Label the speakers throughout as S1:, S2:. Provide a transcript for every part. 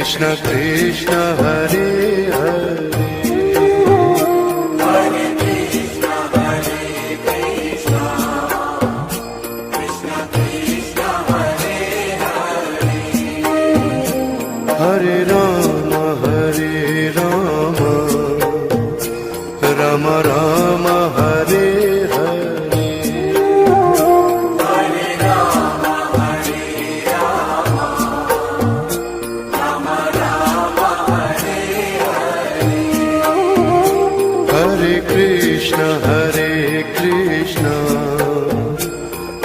S1: Krishna Krishna Hare Hare Hare Ram Ram Ram Hare Hare Hare Krishna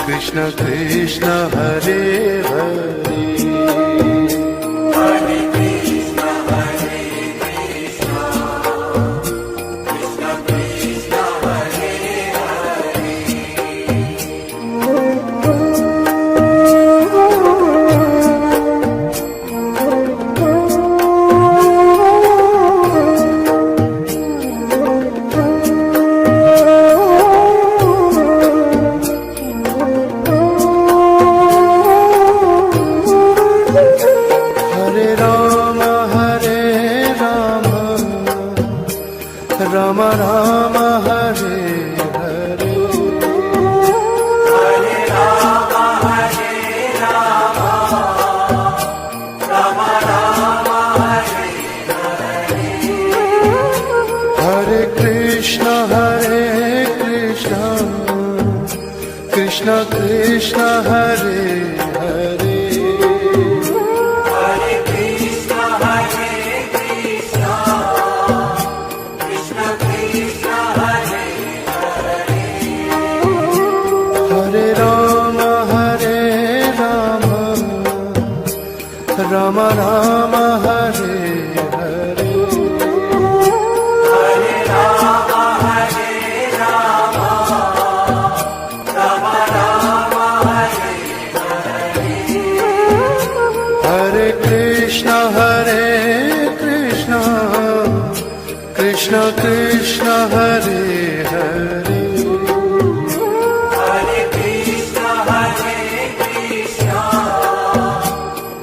S1: Krishna Krishna Hare Hare Ram Ram Hare Hare
S2: Hare Ram Hare Ram Ram Ram Hare Hare
S1: Hare Krishna Krishna Krishna Hare Hare
S2: Hare Krishna Krishna Krishna Hare Hare
S1: Hare Ram Ram Ram Hare Hare
S2: Hare Ram Hare Ram Ram Ram Hare Hare
S1: Hare Krishna Krishna Krishna Hare Hare
S2: Hare Krishna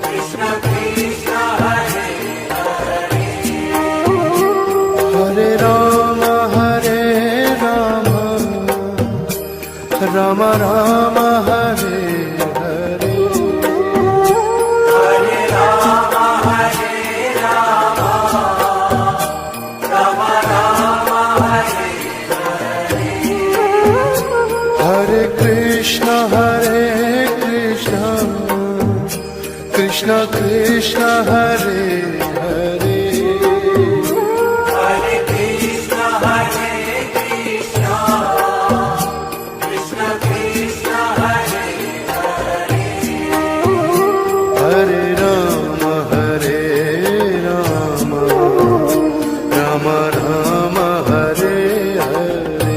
S2: Krishna Krishna Hare Hare
S1: Hare Ram Ram Ram Hare Hare
S2: Hare Ram Hare Ram Ram Ram Hare Hare
S1: Hare Krishna Krishna Krishna Hare Hare
S2: Hare Krishna Krishna Krishna Hare Hare
S1: Hare Ram Ram Ram Hare Hare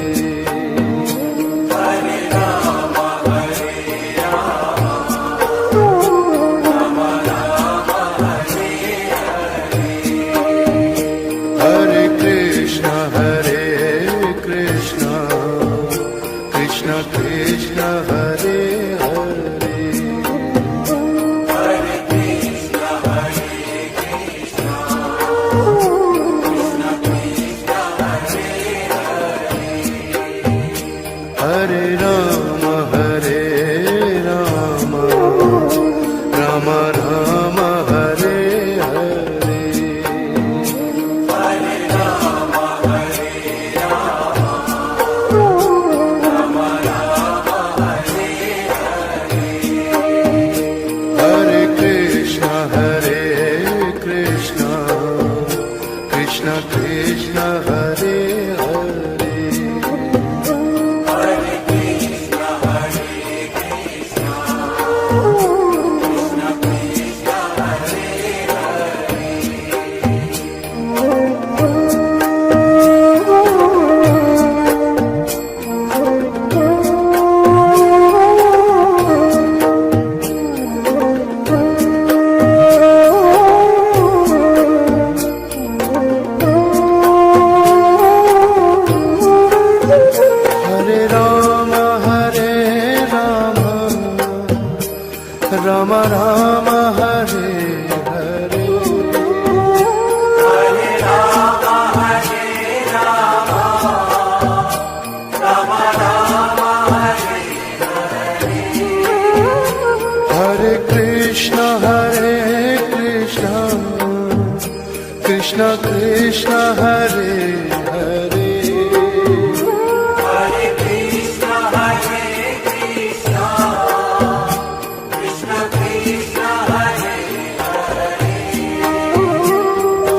S2: Hare Ram Hare Ram Ram Ram Hare Hare
S1: Krishna Krishna Hare Hare
S2: Hare Krishna, Krishna Krishna, Hare Hare.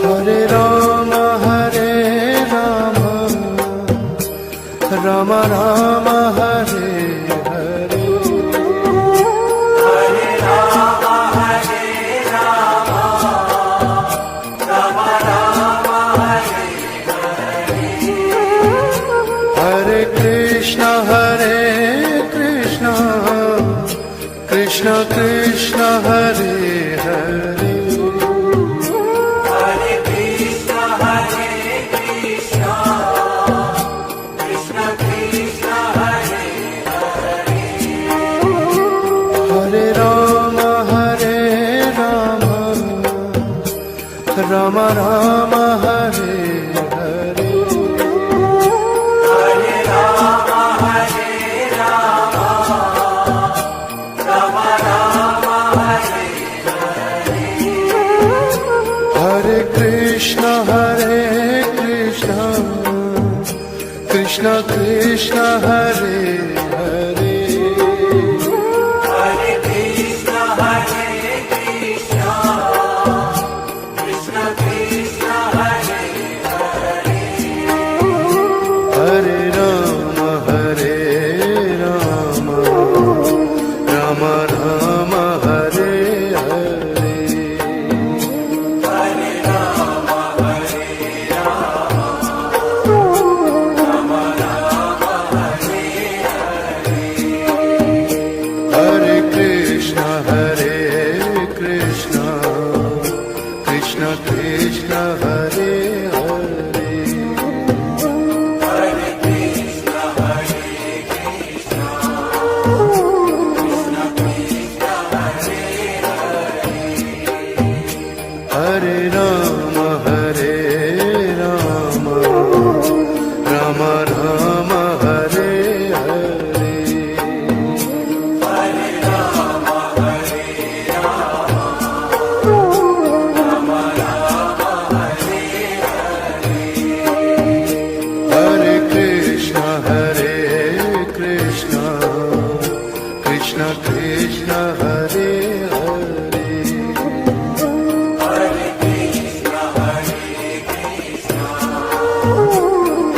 S1: Hare Rama Rama Rama Hare Hare
S2: Hare Rama, Rama Rama, Hare Hare.
S1: Hare Krishna Krishna Krishna Hare Hare
S2: Hare Krishna, Krishna Krishna, Hare Hare.
S1: Hare Rama Rama Rama Hare Hare
S2: Hare Rama, Rama Rama, Hare Hare.
S1: Hare Krishna Krishna Krishna Hare Hare
S2: Hare Krishna, Krishna Krishna, Hare Hare.
S1: Hare Rama Rama Rama Hare Hare
S2: Hare Rama,
S1: Hare Krishna Krishna Krishna Hare Hare
S2: Hare Krishna,
S1: Hare Rama Rama Rama Hare Hare
S2: Hare Rama,
S1: Hare Krishna Krishna Krishna Hare Hare
S2: Hare Krishna,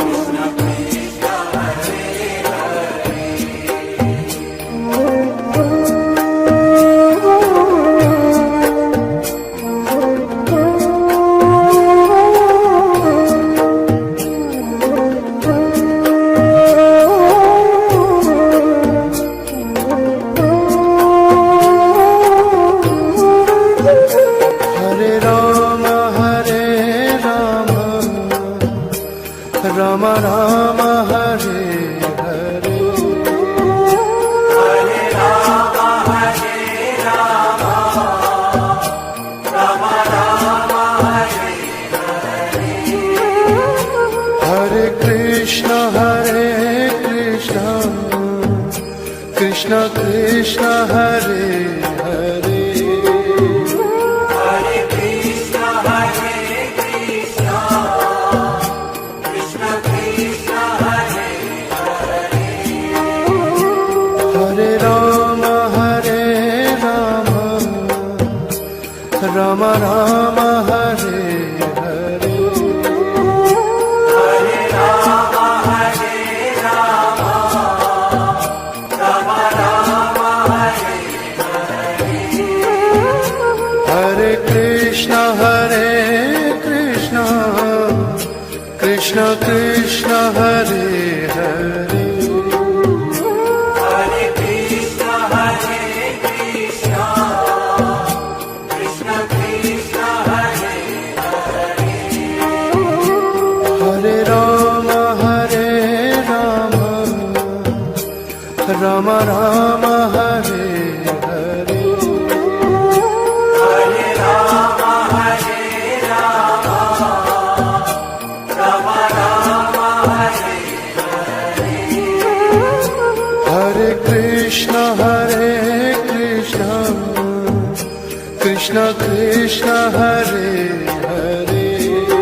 S2: Krishna Krishna, Hare
S1: Hare Rama Rama Rama Hare Hare
S2: Hare Rama, Rama Rama, Hare Hare.
S1: Hare Krishna Krishna Krishna Hare Hare
S2: Hare Krishna, Krishna Krishna, Hare Hare.
S1: Hare Rama Rama Rama Hare Hare
S2: Hare Rama, Rama Rama, Hare Hare.
S1: Hare Krishna Krishna Krishna Hare Hare
S2: Hare Krishna, Krishna Krishna, Hare Hare.
S1: Hare Rama Rama Rama Hare Hare
S2: Hare Rama, Rama Rama, Hare Hare.
S1: Hare Krishna Krishna Krishna Hare Hare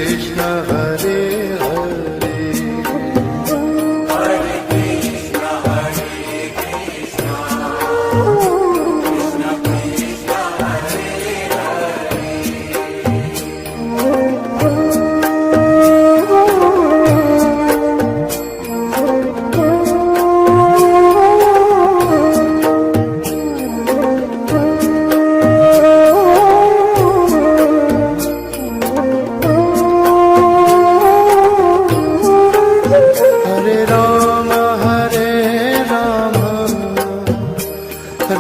S1: Krishna Hare Hare
S2: Hare Krishna, Hare Krishna, Krishna Krishna, Hare
S1: Hare Ram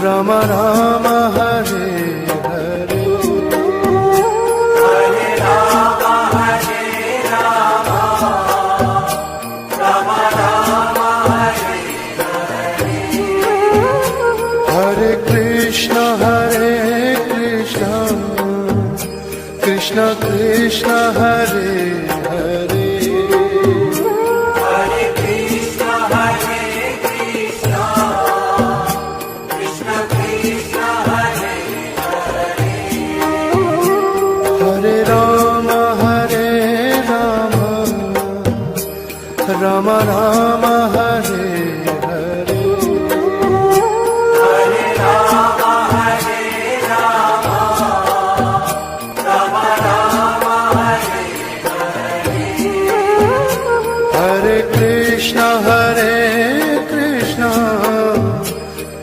S1: Ram Ram Hare Hare
S2: Hare Rama, Hare Rama, Rama Rama, Hare
S1: Hare Krishna Krishna Krishna Hare Hare
S2: Hare Krishna, Hare Krishna, Krishna Krishna, Hare
S1: Hare Ram Ram Ram Hare Hare
S2: Hare Rama, Hare Rama, Rama Rama, Hare
S1: Hare Krishna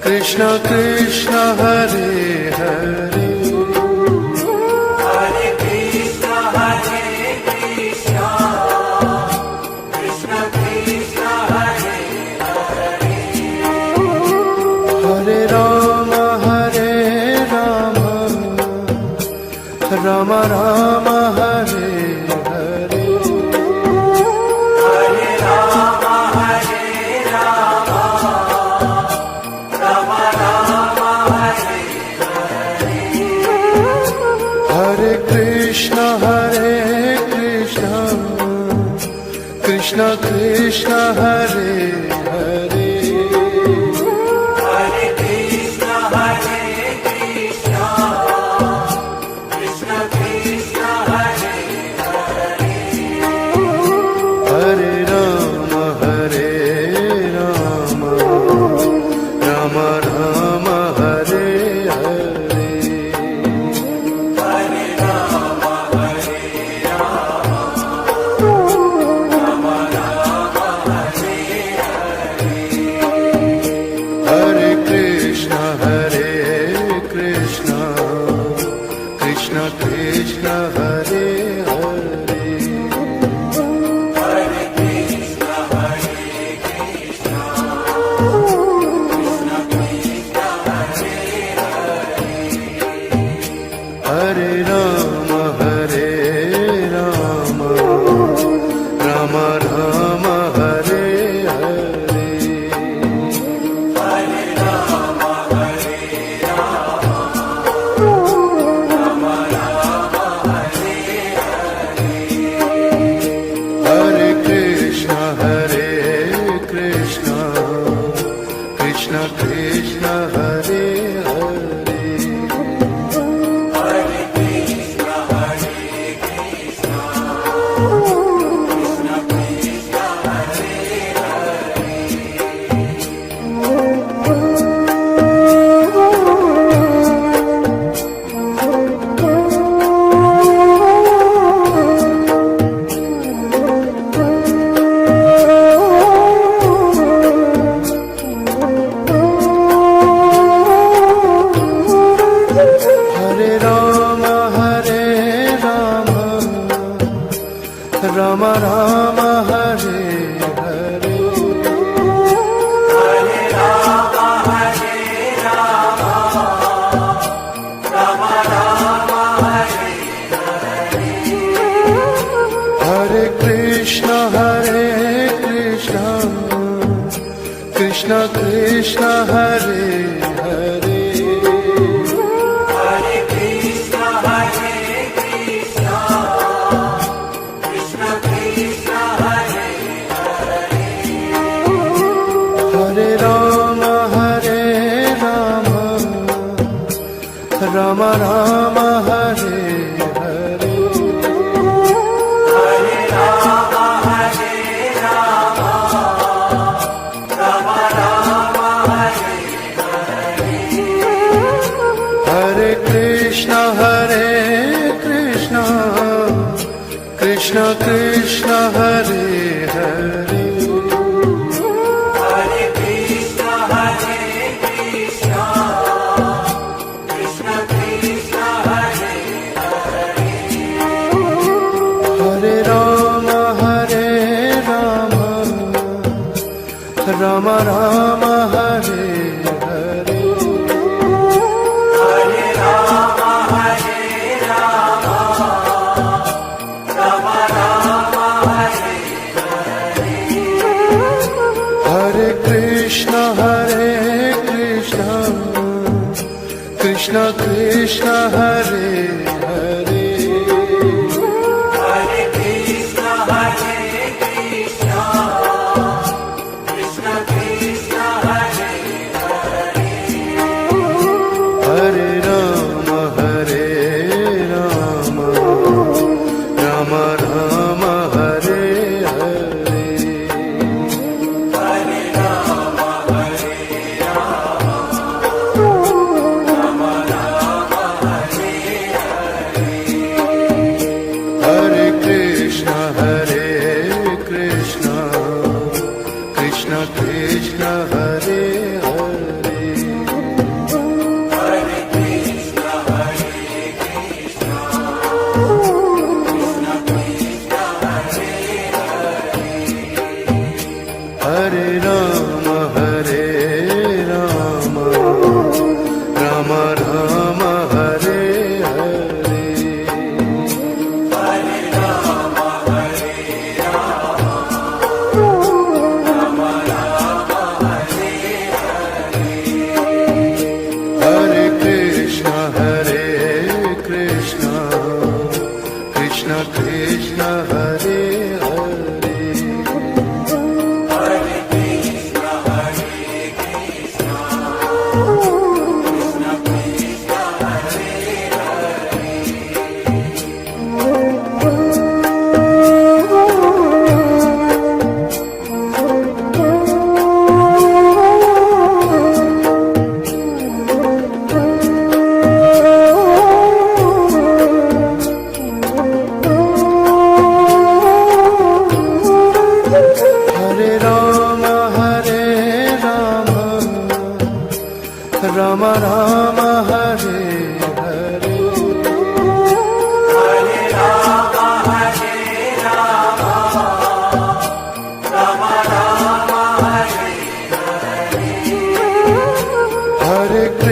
S1: Krishna Krishna Hare Hare
S2: Hare Krishna, Hare Krishna, Krishna Krishna, Hare
S1: Hare Ram Ram Ram Hare Hare
S2: Hare Rama, Hare Rama, Rama Rama, Hare
S1: Hare Krishna Krishna Krishna Hare Hare
S2: Hare Krishna, Hare Krishna, Krishna Krishna, Hare
S1: Hare Ram Ram Ram Hare Hare
S2: Hare Rama, Hare
S1: Hare Krishna Krishna Krishna Hare Hare
S2: Hare Krishna, Hare Krishna, Krishna Krishna, Hare
S1: Hare Ram Ram Ram Hare Hare
S2: Hare Rama, Hare
S1: Hare Krishna Krishna Krishna Hare Hare
S2: Hare Krishna, Hare Krishna, Krishna Krishna, Hare
S1: Hare Ram Ram Ram Hare Hare
S2: Hare Rama, Hare Rama, Rama Rama, Hare
S1: Hare Krishna Krishna Krishna Hare Hare
S2: Hare Krishna, Hare Krishna, Krishna Krishna, Hare
S1: Hare Ram Ram Ram Hare Hare Krishna Krishna Hare Hare
S2: Hare Krishna, Hare Krishna, Krishna Krishna, Hare Hare.
S1: Hare Rama Hare Rama Rama Rama Hare Hare
S2: Hare Rama, Hare Rama, Rama Rama, Hare Hare.
S1: Hare Krishna Krishna Krishna Hare Hare
S2: Hare Krishna, Hare Krishna, Krishna Krishna, Hare Hare.
S1: Hare Rama Hare Rama Rama Rama Hare Hare
S2: Hare Rama, Hare Rama, Rama Rama, Hare Hare.
S1: Hare Krishna Krishna Krishna Hare Hare
S2: Hare Krishna, Hare Krishna, Krishna Krishna, Hare Hare.
S1: Hare Rama Hare Rama Rama Rama Hare Hare
S2: Hare Rama, Hare Rama, Rama Rama, Hare Hare.
S1: Hare Krishna Krishna Krishna Hare Hare
S2: Hare Krishna, Hare Krishna, Krishna Krishna, Hare
S1: Hare Rama Hare Rama Rama Rama Hare Hare
S2: Hare Rama, Hare Rama, Rama Rama, Hare Hare.
S1: Hare Krishna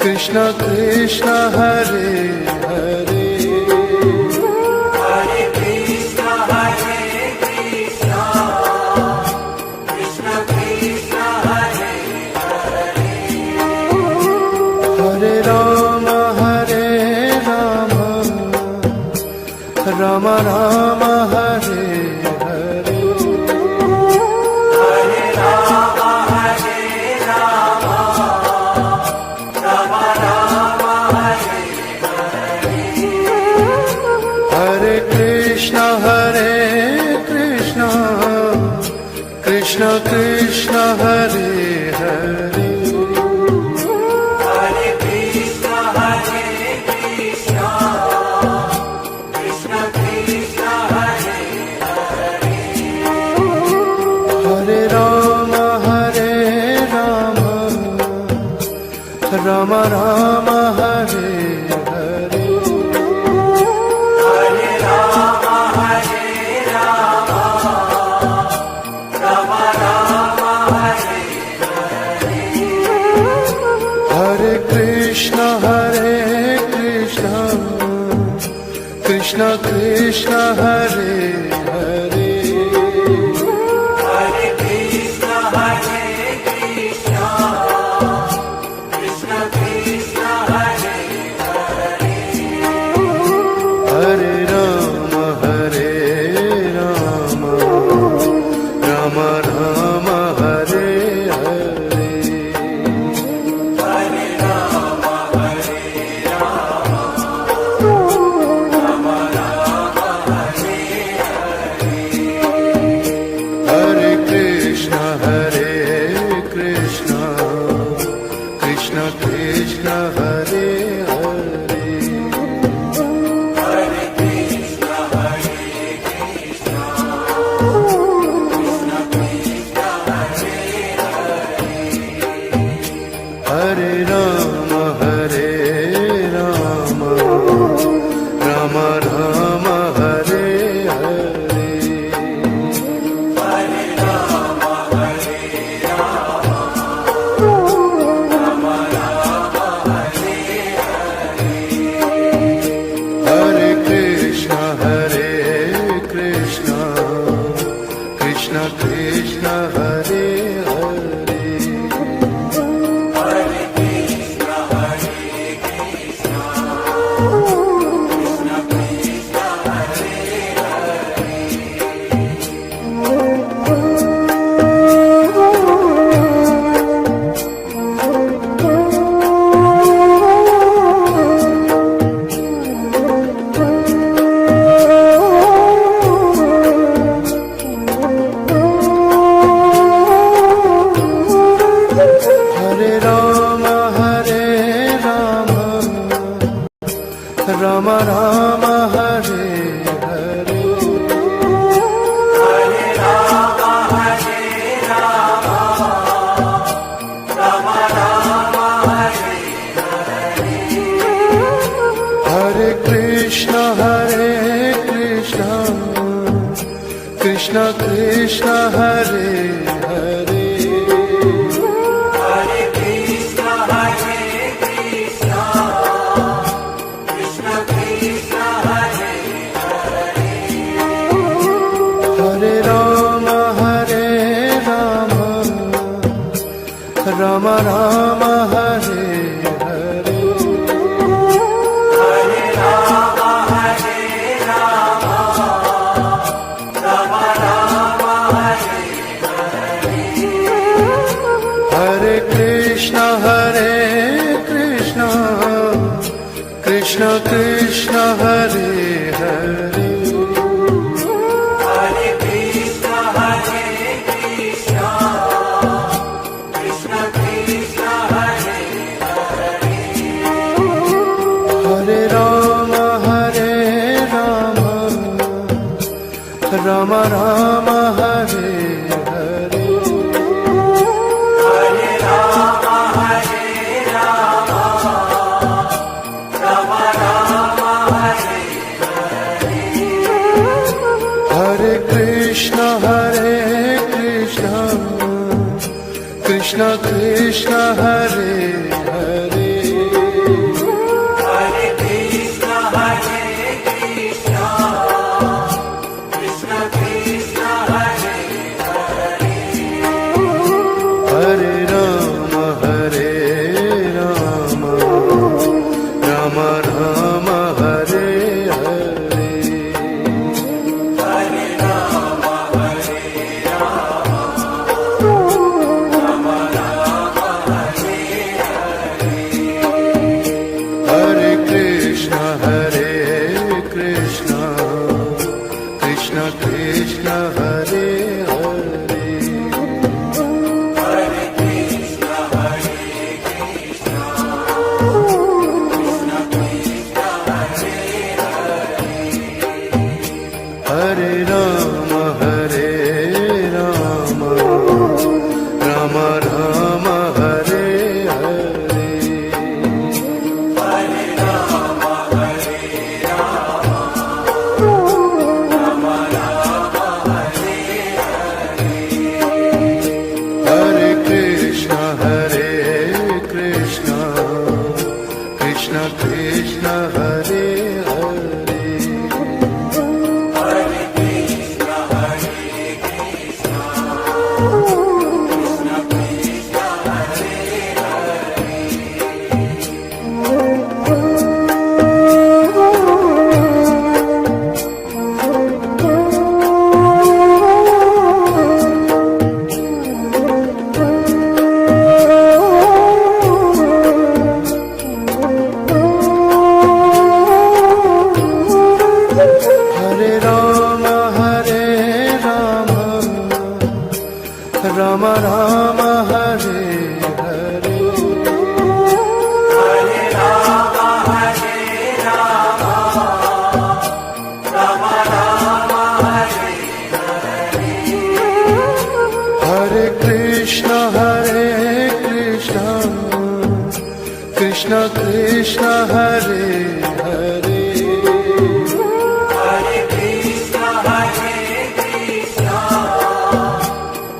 S1: Krishna Krishna Hare Hare
S2: Hare Krishna, Hare Krishna, Krishna Krishna, Hare Hare.
S1: Hare Rama Hare Rama Rama Rama Hare Hare
S2: Hare Rama, Hare Rama, Rama Rama, Hare Hare.
S1: Hare Krishna Krishna Krishna Hare Hare
S2: Hare Krishna, Hare Krishna, Krishna Krishna, Hare Hare.
S1: Hare Rama Hare Rama Rama Rama Hare Hare
S2: Hare Rama, Hare Rama, Rama Rama, Hare Hare.
S1: Hare Krishna Krishna Krishna Hare Hare
S2: Hare Krishna, Hare Krishna, Krishna Krishna, Hare Hare.
S1: Hare Rama Hare Rama Rama Rama Hare Hare
S2: Hare Rama, Hare Rama, Rama Rama, Hare Hare.
S1: Hare Krishna Krishna Krishna Hare Hare Hare Rama, Hare Rama, Rama Rama, Hare Hare.
S2: Hare Rama, Hare Rama, Rama Rama, Hare Hare.
S1: Hare Krishna, Hare Krishna, Krishna Krishna, Hare Hare.
S2: Hare Krishna, Hare Krishna, Krishna Krishna, Hare
S1: Hare Rama, Hare Rama, Rama Rama, Hare Hare.
S2: Hare Rama, Hare Rama, Rama Rama, Hare
S1: Hare Krishna, Hare Krishna, Krishna Krishna, Hare Hare.
S2: Hare Krishna, Hare Krishna, Krishna Krishna, Hare
S1: Hare Rama, Hare Rama, Rama Rama, Hare Hare.
S2: Hare Rama, Hare Rama, Rama Rama, Hare
S1: Hare Krishna, Hare Krishna, Krishna Krishna, Hare Hare.
S2: Hare Krishna, Hare Krishna, Krishna Krishna, Hare
S1: Hare Rama, Hare Rama, Rama Rama, Hare Hare.
S2: Hare Rama, Hare Rama, Rama Rama, Hare
S1: Hare Krishna, Hare Krishna, Krishna Krishna, Hare Hare.
S2: Hare Krishna, Hare Krishna, Krishna Krishna, Hare
S1: Hare Rama, Hare Rama, Rama Rama, Hare Hare.
S2: Hare Rama, Hare Rama, Rama Rama, Hare
S1: Hare Krishna, Hare Krishna, Krishna Krishna, Hare Hare.
S2: Hare Krishna, Hare Krishna, Krishna Krishna, Hare
S1: Hare Rama, Hare Rama, Rama Rama, Hare Hare.
S2: Hare Rama, Hare Rama, Rama Rama, Hare
S1: Hare Krishna, Hare Krishna, Krishna Krishna, Hare Hare.
S2: Hare Krishna, Hare Krishna, Krishna Krishna, Hare
S1: Krishna Krishna Hare Hare
S2: Hare Krishna,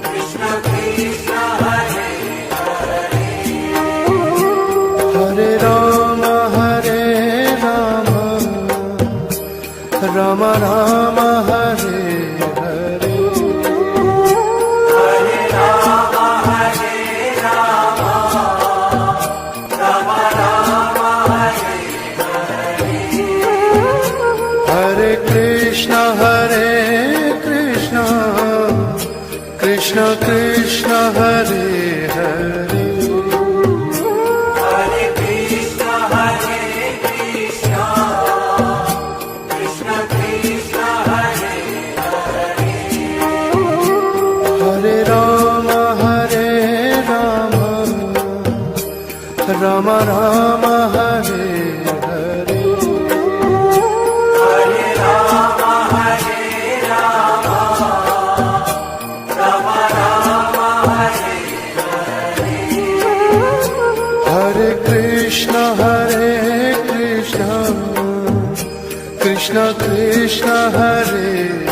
S2: Krishna Krishna, Hare Hare.
S1: Hare Rama Rama Rama Hare Hare
S2: Hare Rama, Rama Rama, Hare Hare.
S1: Hare Krishna Krishna Krishna Hare Hare
S2: Hare Krishna, Krishna Krishna, Hare Hare.
S1: Hare Rama Rama Rama Hare Hare
S2: Hare Rama, Rama Rama, Hare Hare.
S1: Hare Krishna Krishna Krishna Hare